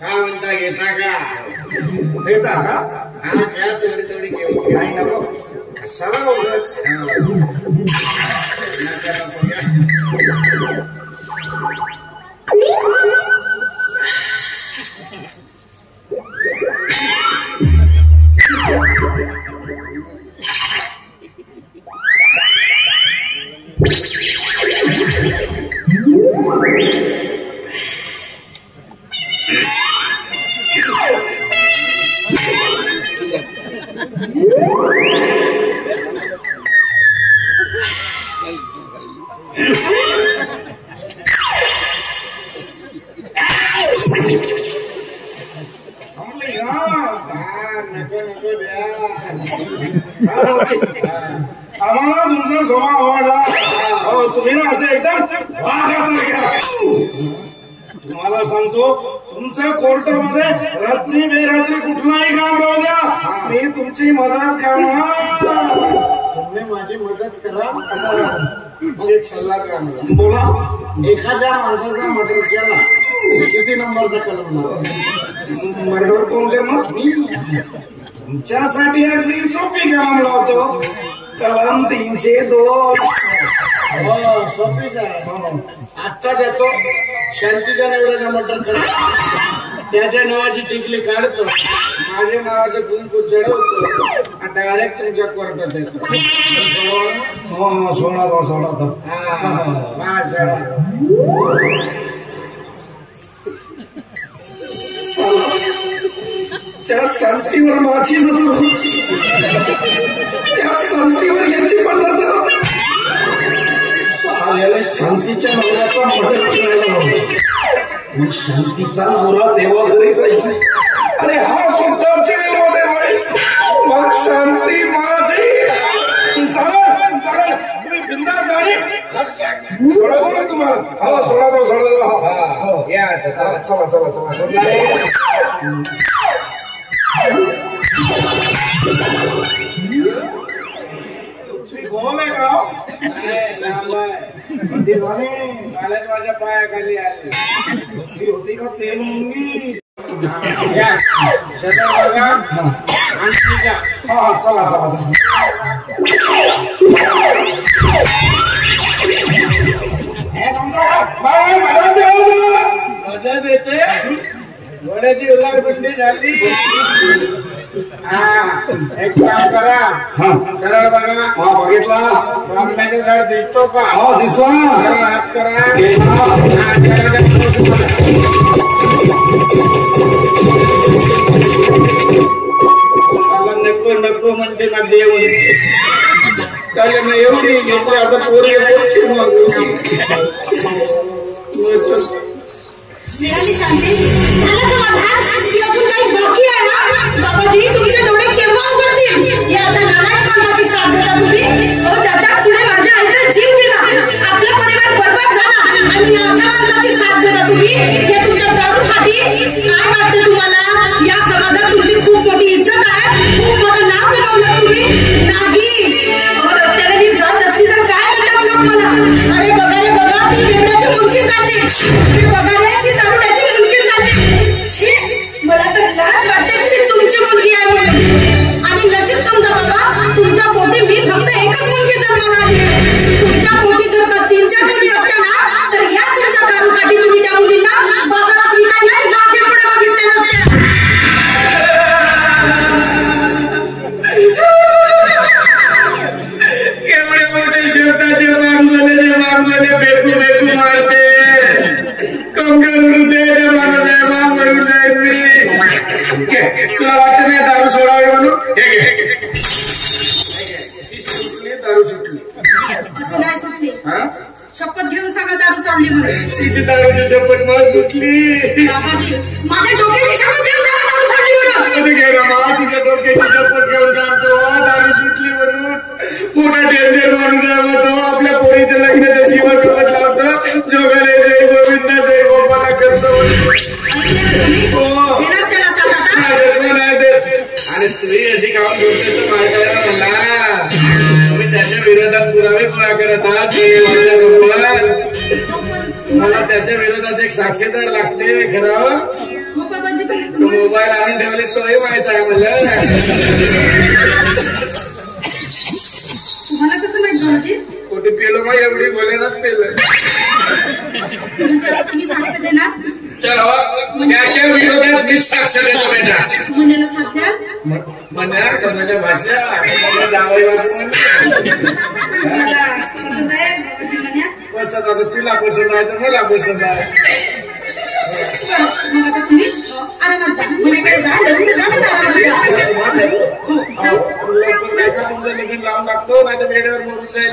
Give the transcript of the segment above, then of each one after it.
काय म्हणता घेता का देता का हा घ्या थोडी थोडी घेऊ नाही नको कशाला उगाच आम्हाला तुमचा स्वभाव आवडला तुम्ही ना असं एकदम तुम्हाला सांगतो तुमच्या कोर्टामध्ये रात्री बेरात्री कुठलाही काम राहू द्या मी तुमची मदत करणार तुम्ही माझी मदत करा मग एक सल्ला करा मला बोला एखाद्या माणसाचा मर्डर केला किती नंबरचा कलम मर्डर कोण करणार तुमच्यासाठी अगदी सोपी कलम लावतो कलम 302 हो सोपीच आहे आत्ता जातो शांतीच्या नवऱ्याचा मर्डर करतो त्याच्या नावाची टिकली काढतो माझ्या नावाचं कुंकू चढवतो डायरेक्ट तुमच्या कोर्टात येतो सोडा दो त्या शांतीवर माझी नजर होती त्या शांतीवर याची पण नजर आलेल्या शांतीच्या नवऱ्याचा मर्डर करायला नव्हता मग शांतीचा नवरा देवा घरी जाईल आणि हा सुद्धा जेलमध्ये जाईल मग शांती माझी तुम्ही बिंदास झाली सोडा ना तुम्हाला हो सोडा जाऊ या चला गोल आहे का माझ्या पायाखाली आली होती का तेल मुंगी सदर बघा आणि चला मदत येते घोड्याची उलारबंदी झाली एक काम करा सरळ बघा बघितला आंब्याचं झाड दिसतो का हो दिसला सरळ हात करा नको म्हणते ना देव त्याला ना एवढी घेतली आता पोरी बाबाजी तुमचे डोळे केव्हा उघडतील या अशा नालायक माणसाची साथ देता तुम्ही ज्याच्या पुढे माझ्या आईचा जीव गेला आपला परिवार बरबाद झाला आणि या अशा माणसाची साथ देता तुम्ही हे तुमच्या दारूसाठी काय वाटतं तुम्हाला या समाजात तुमची खूप मोठी इज्जत आहे खूप मोठं नाव कमावलं तुम्ही नाही रस्त्याने मी जात असली तर काय म्हणतात लोक मला अरे बघा रे बघा ती बेवड्याची मुलगी चालली बघा रे ती दारुड्याची मुलगी चालली मला तर लाज वाटते की मी तुमची मुलगी आहे म्हणून आणि नशीब समजा बाबा तुमच्या पोटी मी फक्त एकच मुलगी जन्माला आली तुमच्या पोटी जर का 3-4 मुली असत्या ना तर ह्या तुमच्या दारूसाठी तुम्ही त्या मुलींना बाजारात विकायला मागे पुढे बघितले नसते एवढे मोठे शेवटाचे वांगले फेकू मारते कंकर हृदयाच्या मागून तुला वाटत नाही दारू सोडावी म्हणून दारू सुटली असं नाही सुटली शपथ घेऊन सगळं दारू सोडली म्हणून तिची दारूची शपथ मला सुटली बाबाजी माझ्या डोक्याची शपथ घेऊन सगळं दारू सोडली म्हणून घे ना मा तिच्या डोक्याची शपथ घेऊन सांगतो दारू सुटली म्हणून मोठा डेंजर माणूस आहे तो आपल्या पोरीचं लग्न शिवा शपथ लावतो जोगाले जय गोविंदा जय गोपाला करतो नाही देत आणि तुम्ही अशी काम करते तर माहिती आहे ना मला तुम्ही त्याच्या विरोधात विरोधात पुरावे गोळा करत आहात माझ्यासोबत. मला त्याच्या विरोधात एक साक्षीदार लागते खरं. हो बाबाजी तो मोबाईल आणून ठेवले तोही माहित आहे मला. तुम्हाला कसं माहित बाबाजी? कुठे पेलो मग एवढी बोलेनाच पेलं. म्हणजे आता तुम्ही साक्ष देणार? चलो त्याच्या विरोधात मी साक्ष देतो बेटा. म्हणायला साथ द्याल? म्हणा कोणाच्या भाषा जावई मला पसंत आहे बाबाजी म्हण्या. पसंत आता तिला पसंत आहे तर मला पसंत आहे. मग आता तुम्ही आरामात जा, मनाकडे जा, लवकर जा, पण आरामात जा. लवकर नाही का तुमचं लगीन लावून लागतो नाही तर वेळेवर मरून जाईल.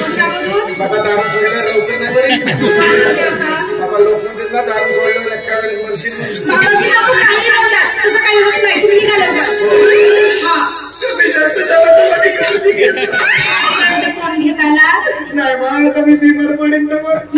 कशावरून? बाबा दारू सोडल्यावर लवकर नाही बरं. बाबा लवकर देत ना दारू सोडल्यावर एका वेळेस मरशील नाही. बाबाजी लोक काही बोलतात, तसं काही होत नाही. तुम्ही निघाला हा तुम्ही जास्त दवाखान्याची काळजी घेत कोण घेताला नाही मग आता मी बिमार पडेन तर मग.